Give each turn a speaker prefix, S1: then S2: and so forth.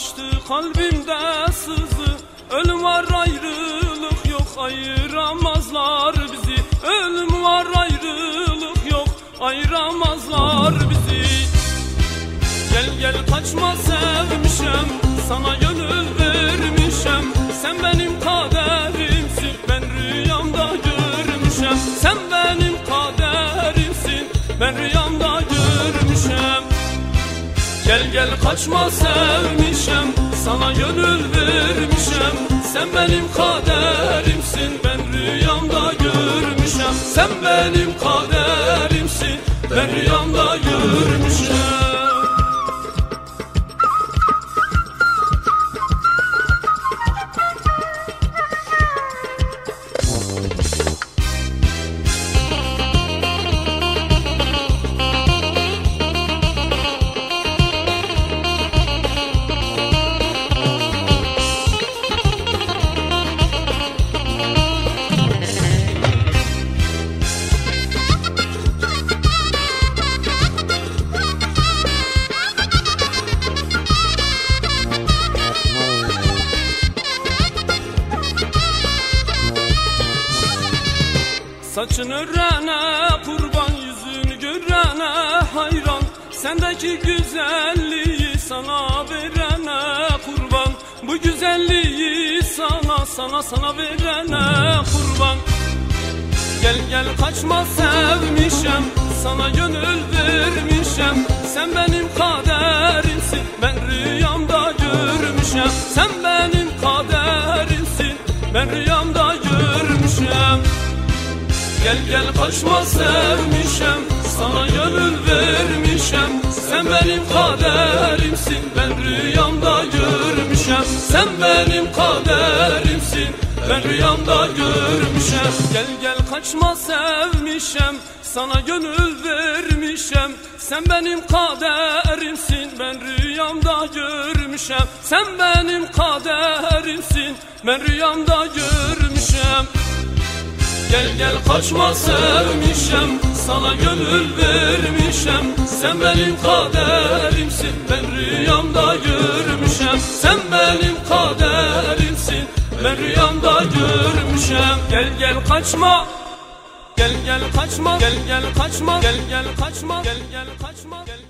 S1: açtı kalbimde sızı. Ölüm var ayrılık yok, ayıramazlar bizi. Ölüm var ayrılık yok, ayıramazlar bizi. Gel gel kaçma sevmişem, sana gönül vermişem. Sen benim kaderimsin, ben rüyamda görmüşem. Sen benim kaderimsin, ben rüyamda görmüşem. Gel gel kaçma sevmişem, sana gönül vermişem. Sen benim kaderimsin, ben rüyamda görmüşem. Sen benim kaderimsin, ben rüyamda görmüşem. Saçın örene kurban, yüzünü görene hayran. Sendeki güzelliği sana verene kurban. Bu güzelliği sana verene kurban. Gel gel kaçma sevmişem, sana gönül vermişem. Sen benim kaderimsin, ben rüyamda görmüşem. Sen benim kaderimsin, ben rüyamda görmüşem. Gel gel kaçma sevmişem, sana gönül vermişem. Sen benim kaderimsin, ben rüyamda görmüşem. Sen benim kaderimsin, ben rüyamda görmüşem. Gel gel kaçma sevmişem, sana gönül vermişem. Sen benim kaderimsin, ben rüyamda görmüşem. Sen benim kaderimsin, ben rüyamda görmüşem. Gel gel kaçma sevmişem, sana gönül vermişem. Sen benim kaderimsin, ben rüyamda görmüşem. Sen benim kaderimsin, ben rüyamda görmüşem. Gel gel kaçma, gel gel kaçma, gel gel kaçma, gel gel kaçma, gel gel kaçma, gel.